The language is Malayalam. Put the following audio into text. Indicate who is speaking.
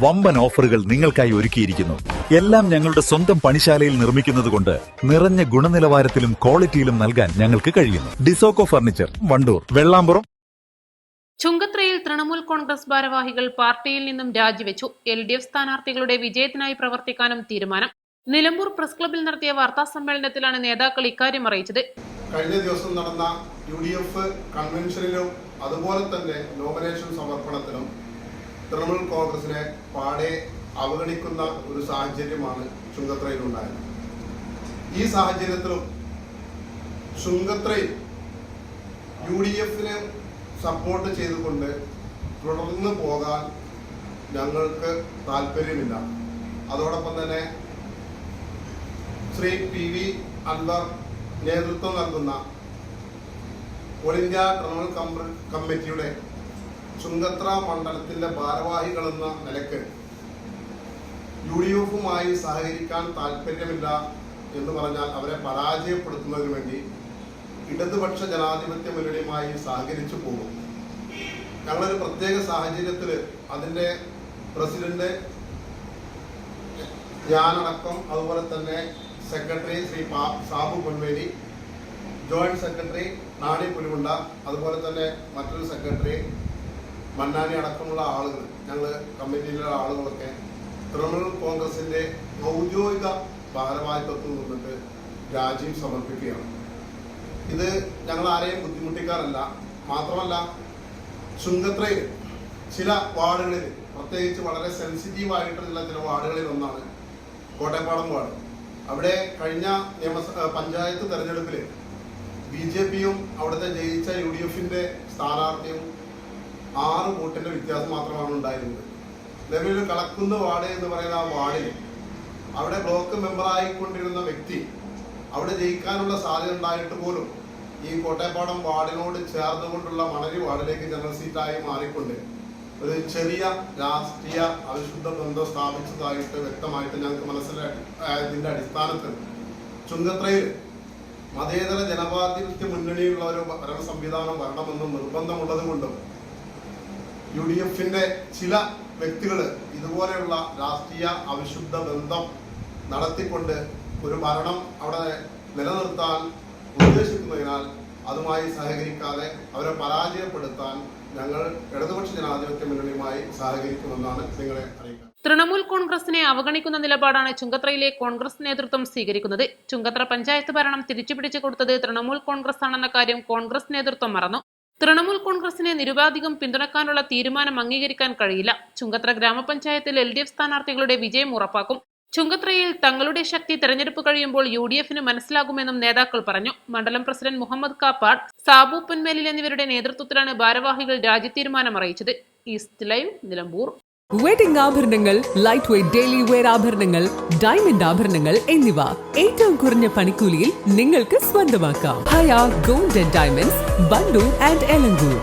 Speaker 1: വമ്പൻ ഓഫറുകൾ നിങ്ങൾക്കായി ഒരുക്കിയിരിക്കുന്നു. എല്ലാം ഞങ്ങളുടെ സ്വന്തം പണിശാലയിൽ നിർമ്മിക്കുന്നതുകൊണ്ട് നിറഞ്ഞ ഗുണനിലവാരത്തിലും ക്വാളിറ്റിയിലും നൽകാൻ ഞങ്ങൾക്ക് കഴിയുന്നു. ഡിസോക്കോ ഫർണിച്ചർ, വണ്ടൂർ, വെള്ളാമ്പുറം.
Speaker 2: ചുങ്കത്രയിൽ തൃണമൂൽ കോൺഗ്രസ് ഭാരവാഹികൾ പാർട്ടിയിൽ നിന്നും രാജിവെച്ചു. LDF സ്ഥാനാർത്ഥികളുടെ വിജയത്തിനായി പ്രവർത്തിക്കാനും തീരുമാനം. നിലമ്പൂർ പ്രസ് ക്ലബിൽ നടത്തിയ വാർത്താ സമ്മേളനത്തിലാണ് നേതാക്കൾ ഇക്കാര്യം അറിയിച്ചത്.
Speaker 3: കഴിഞ്ഞ ദിവസം നടന്ന UDF കൺവെൻഷനിലും അതുപോലെ തന്നെ നോമിനേഷൻ സമർപ്പണത്തിലും തൃണമൂൽ കോൺഗ്രസിനെ പാടെ അവഗണിക്കുന്ന ഒരു സാഹചര്യമാണ് ചുങ്കത്രയിലുണ്ടായത്. ഈ സാഹചര്യത്തിലും ചുങ്കത്രയിൽ UDFനെ സപ്പോർട്ട് ചെയ്തുകൊണ്ട് തുടർന്ന് പോകാൻ ഞങ്ങൾക്ക് താല്പര്യമില്ല. അതോടൊപ്പം തന്നെ ശ്രീ PV അൻവർ നേതൃത്വം നൽകുന്ന ഓൾ ഇന്ത്യ തൃണമൂൽ കമ്മിറ്റിയുടെ ചുങ്കത്ര മണ്ഡലത്തിന്റെ ഭാരവാഹികളെന്ന നിലയ്ക്ക് UDFുമായി സഹകരിക്കാൻ താല്പര്യമില്ല എന്ന് പറഞ്ഞാൽ അവരെ പരാജയപ്പെടുത്തുന്നതിന് വേണ്ടി ഇടതുപക്ഷ ജനാധിപത്യ മുന്നണിയുമായി സഹകരിച്ചു പോകും. ഞങ്ങളൊരു പ്രത്യേക സാഹചര്യത്തിൽ അതിൻ്റെ പ്രസിഡന്റ് ഞാനടക്കം, അതുപോലെ തന്നെ secretary Shri Sabu Ponveli, joint secretary Nani Pulimunda, അതുപോലെ തന്നെ മറ്റൊരു സെക്രട്ടറി മന്നാനി അടക്കമുള്ള ആളുകൾ, ഞങ്ങൾ കമ്മിറ്റിയിലുള്ള ആളുകളൊക്കെ തൃണമൂൽ കോൺഗ്രസിന്റെ ഔദ്യോഗിക ഭാരവാഹിത്വത്തിൽ നിന്നിട്ട് രാജി സമർപ്പിക്കുകയാണ്. ഇത് ഞങ്ങൾ ആരെയും ബുദ്ധിമുട്ടിക്കാനല്ല, മാത്രമല്ല ചുങ്കത്രയിൽ ചില വാർഡുകളിൽ, പ്രത്യേകിച്ച് വളരെ സെൻസിറ്റീവായിട്ടുള്ള ചില വാർഡുകളിൽ ഒന്നാണ് കോട്ടയപ്പാടം വാർഡ്. അവിടെ കഴിഞ്ഞ പഞ്ചായത്ത് തെരഞ്ഞെടുപ്പിൽ BJPയും അവിടുത്തെ ജയിച്ച UDFന്റെ സ്ഥാനാർത്ഥിയും 6 വോട്ടിന്റെ വ്യത്യാസം മാത്രമാണ് ഉണ്ടായിരുന്നത്. നിലവിൽ കളക്കുന്ന വാർഡ് എന്ന് പറയുന്ന ആ വാർഡിൽ അവിടെ ബ്ലോക്ക് മെമ്പറായിക്കൊണ്ടിരുന്ന വ്യക്തി അവിടെ ജയിക്കാനുള്ള സാധ്യത ഉണ്ടായിട്ട് പോലും ഈ കോട്ടയപ്പാടം വാർഡിനോട് ചേർന്നുകൊണ്ടുള്ള മണലി വാർഡിലേക്ക് ജനറൽ സീറ്റായി മാറിക്കൊണ്ട് ഒരു ചെറിയ രാഷ്ട്രീയ അവിശുദ്ധ ബന്ധം സ്ഥാപിച്ചതായിട്ട് വ്യക്തമായിട്ട് ഞങ്ങൾക്ക് മനസ്സിലായതിന്റെ അടിസ്ഥാനത്തിൽ ചുങ്കത്രയിൽ മതേതര ജനാധിപത്യ മുന്നണിയുള്ള ഒരു ഭരണ സംവിധാനം വരണമെന്നും നിർബന്ധമുള്ളത് കൊണ്ടും UDFന്റെ ചില വ്യക്തികൾ ഇതുപോലെയുള്ള രാഷ്ട്രീയ അവിശുദ്ധ ബന്ധം നടത്തിക്കൊണ്ട് ഒരു ഭരണം അവിടെ നിലനിർത്താൻ ഉദ്ദേശിക്കുന്നതിനാൽ അതുമായി സഹകരിക്കാതെ അവരെ പരാജയപ്പെടുത്താൻ ഞങ്ങൾ ഇടതുപക്ഷ ജനാധിപത്യ മുന്നണിയുമായി സഹകരിക്കുമെന്നാണ് നിങ്ങളെ അറിയിക്കുന്നത്.
Speaker 2: തൃണമൂൽ കോൺഗ്രസിനെ അവഗണിക്കുന്ന നിലപാടാണ് ചുങ്കത്രയിലെ കോൺഗ്രസ് നേതൃത്വം സ്വീകരിക്കുന്നത്. ചുങ്കത്ര പഞ്ചായത്ത് ഭരണം തിരിച്ചുപിടിച്ചു കൊടുത്തത് തൃണമൂൽ കോൺഗ്രസ് ആണെന്ന കാര്യം കോൺഗ്രസ് നേതൃത്വം മറന്നു. തൃണമൂൽ കോൺഗ്രസിനെ നിരുപാധികം പിന്തുണക്കാനുള്ള തീരുമാനം അംഗീകരിക്കാൻ കഴിയില്ല. ചുങ്കത്ര ഗ്രാമപഞ്ചായത്തിൽ LDF സ്ഥാനാർത്ഥികളുടെ വിജയം ഉറപ്പാക്കും. ചുങ്കത്രയിൽ തങ്ങളുടെ ശക്തി തെരഞ്ഞെടുപ്പ് കഴിയുമ്പോൾ UDFന് മനസ്സിലാകുമെന്നും നേതാക്കൾ പറഞ്ഞു. മണ്ഡലം പ്രസിഡന്റ് മുഹമ്മദ് കാപ്പാട്, സാബു പൊന്മേലിൽ എന്നിവരുടെ നേതൃത്വത്തിലാണ് ഭാരവാഹികൾ രാജി തീരുമാനം അറിയിച്ചത്. East live, Nilambur.
Speaker 4: വെഡിംഗ് ആഭരണങ്ങൾ, ലൈറ്റ് വെയ്റ്റ് ഡെയിലി വെയർ ആഭരണങ്ങൾ, ഡയമണ്ട് ആഭരണങ്ങൾ എന്നിവ ഏറ്റവും കുറഞ്ഞ പണിക്കൂലിയിൽ നിങ്ങൾക്ക് സ്വന്തമാക്കാം. Haya gold and diamonds, Bantoor and Elankur.